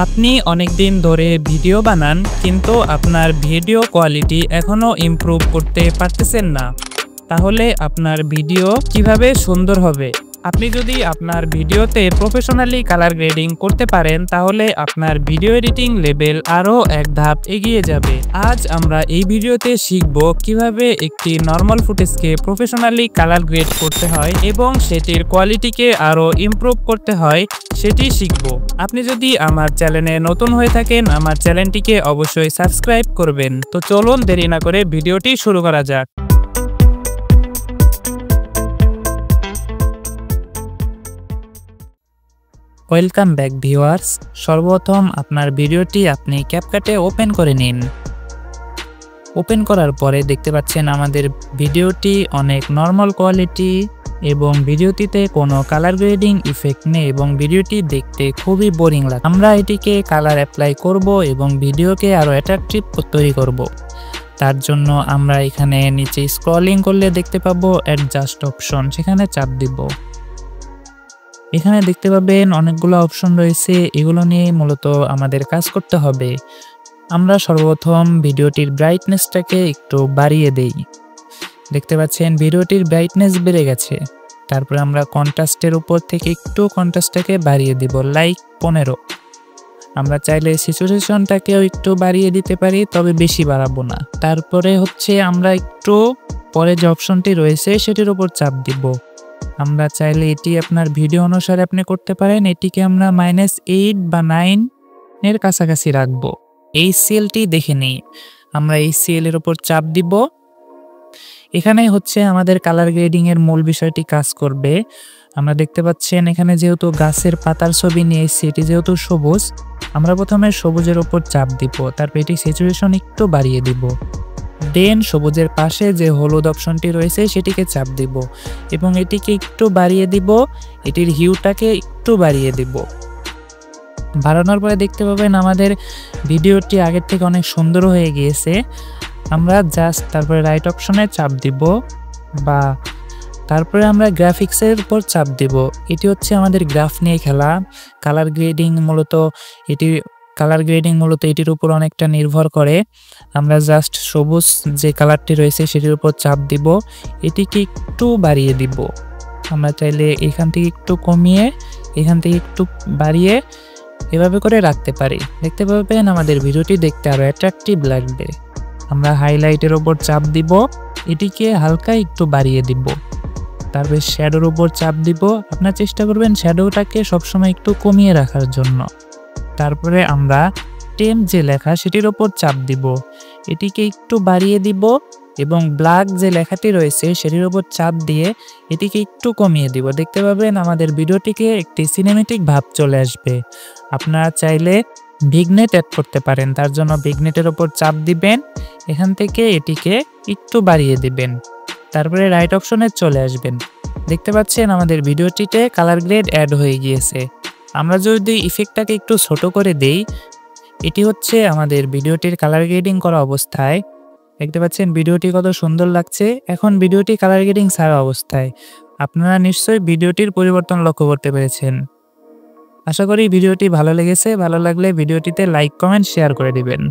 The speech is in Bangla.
আপনি অনেকদিন ধরে ভিডিও বানান কিন্তু আপনার ভিডিও কোয়ালিটি এখনো ইমপ্রুভ করতে পারতেছেন না, তাহলে আপনার ভিডিও কিভাবে সুন্দর হবে? আপনি যদি আপনার ভিডিওতে প্রফেশনালি কালার গ্রেডিং করতে পারেন তাহলে আপনার ভিডিও এডিটিং লেভেল আরও এক ধাপ এগিয়ে যাবে। আজ আমরা এই ভিডিওতে শিখব কিভাবে একটি নর্মাল ফুটেজকে প্রফেশনালি কালার গ্রেড করতে হয় এবং সেটির কোয়ালিটিকে আরও ইমপ্রুভ করতে হয় সেটি শিখব। আপনি যদি আমার চ্যানেলে নতুন হয়ে থাকেন আমার চ্যানেলটিকে অবশ্যই সাবস্ক্রাইব করবেন। তো চলুন দেরি না করে ভিডিওটি শুরু করা যাক। Welcome back viewers. সর্বপ্রথম আপনার ভিডিওটি আপনি ক্যাপকাটে ওপেন করে নিন। ওপেন করার পরে দেখতে পাচ্ছেন আমাদের ভিডিওটি অনেক নর্মাল কোয়ালিটি এবং ভিডিওটিতে কোনো কালার গ্রেডিং ইফেক্ট নেই এবং ভিডিওটি দেখতে খুবই বোরিং লাগে। আমরা এটিকে কালার অ্যাপ্লাই করব এবং ভিডিওকে আরও অ্যাট্রাকটিভ তৈরি করব। তার জন্য আমরা এখানে নিচে স্ক্রলিং করলে দেখতে পাবো অ্যাডজাস্ট অপশন, সেখানে চাপ দিব। এখানে দেখতে পাবেন অনেকগুলো অপশন রয়েছে, এগুলো নিয়ে মূলত আমাদের কাজ করতে হবে। আমরা সর্বপ্রথম ভিডিওটির ব্রাইটনেসটাকে একটু বাড়িয়ে দেই। দেখতে পাচ্ছেন ভিডিওটির ব্রাইটনেস বেড়ে গেছে। তারপরে আমরা কন্ট্রাস্টের উপর থেকে একটু কন্ট্রাস্টটাকে বাড়িয়ে দিব, লাইক 15। আমরা চাইলে স্যাচুরেশনটাকেও একটু বাড়িয়ে দিতে পারি, তবে বেশি বাড়াবো না। তারপরে হচ্ছে আমরা একটু পরে যে অপশনটি রয়েছে সেটির উপর চাপ দিব। আমরা চাইলে এটি আপনার ভিডিও অনুসারে আপনি করতে পারেন। এটিকে আমরা -8 বা 9 এর কাছাকাছি রাখবো। এই সেলটি দেখে নেই। আমরা এই সেলের উপর চাপ দিব। এখানে হচ্ছে আমাদের কালার গ্রেডিং এর মূল বিষয়টি কাজ করবে। আমরা দেখতে পাচ্ছেন এখানে যেহেতু গাছের পাতার ছবি নিয়েছি, এটি যেহেতু সবুজ, আমরা প্রথমে সবুজের উপর চাপ দিব, তারপর এটি স্যাচুরেশন একটু বাড়িয়ে দিব। দেন সবুজের পাশে যে হলুদ অপশনটি রয়েছে সেটিকে চাপ দিব এবং এটিকে একটু বাড়িয়ে দিব, এটির হিউটাকে একটু বাড়িয়ে দিব। বাড়ানোর পরে দেখতে পাবেন আমাদের ভিডিওটি আগের থেকে অনেক সুন্দর হয়ে গিয়েছে। আমরা জাস্ট তারপরে রাইট অপশনে চাপ দিব বা তারপরে আমরা গ্রাফিক্সের উপর চাপ দিব। এটি হচ্ছে আমাদের গ্রাফ নিয়ে খেলা। কালার গ্রেডিং মূলত এটির উপর অনেকটা নির্ভর করে। আমরা জাস্ট সবুজ যে কালারটি রয়েছে সেটির উপর চাপ দিব, এটিকে একটু বাড়িয়ে দিব। আমরা চাইলে এখান থেকে একটু কমিয়ে এখান থেকে একটু বাড়িয়ে এভাবে করে রাখতে পারি। দেখতে পাবেন আমাদের ভিডিওটি দেখতে আরও অ্যাট্রাকটিভ লাগবে। আমরা হাইলাইটের উপর চাপ দিব, এটিকে হালকা একটু বাড়িয়ে দিব। তারপরে শ্যাডোর উপর চাপ দিব। আপনার চেষ্টা করবেন শ্যাডোটাকে সবসময় একটু কমিয়ে রাখার জন্য। তারপরে আমরা টেম যে লেখা সেটির ওপর চাপ দিব, এটিকে একটু বাড়িয়ে দিব এবং ব্ল্যাক যে লেখাটি রয়েছে সেটির ওপর চাপ দিয়ে এটিকে একটু কমিয়ে দিব। দেখতে পাবেন আমাদের ভিডিওটিকে একটি সিনেমেটিক ভাব চলে আসবে। আপনারা চাইলে ভিগনেট অ্যাড করতে পারেন, তার জন্য ভিগনেটের ওপর চাপ দিবেন, এখান থেকে এটিকে একটু বাড়িয়ে দিবেন, তারপরে রাইট অপশনে চলে আসবেন। দেখতে পাচ্ছেন আমাদের ভিডিওটিতে কালার গ্রেড অ্যাড হয়ে গিয়েছে। আমরা যদি ইফেক্টটাকে একটু ছোট করে দেই, এটি হচ্ছে আমাদের ভিডিওটির কালার গ্রেডিং করা অবস্থায়। দেখতে পাচ্ছেন ভিডিওটি কত সুন্দর লাগছে। এখন ভিডিওটি কালার গ্রেডিং ছাড়া অবস্থায়। আপনারা নিশ্চয়ই ভিডিওটির পরিবর্তন লক্ষ্য করতে পেরেছেন। আশা করি ভিডিওটি ভালো লেগেছে। ভালো লাগলে ভিডিওটিতে লাইক, কমেন্ট, শেয়ার করে দিবেন।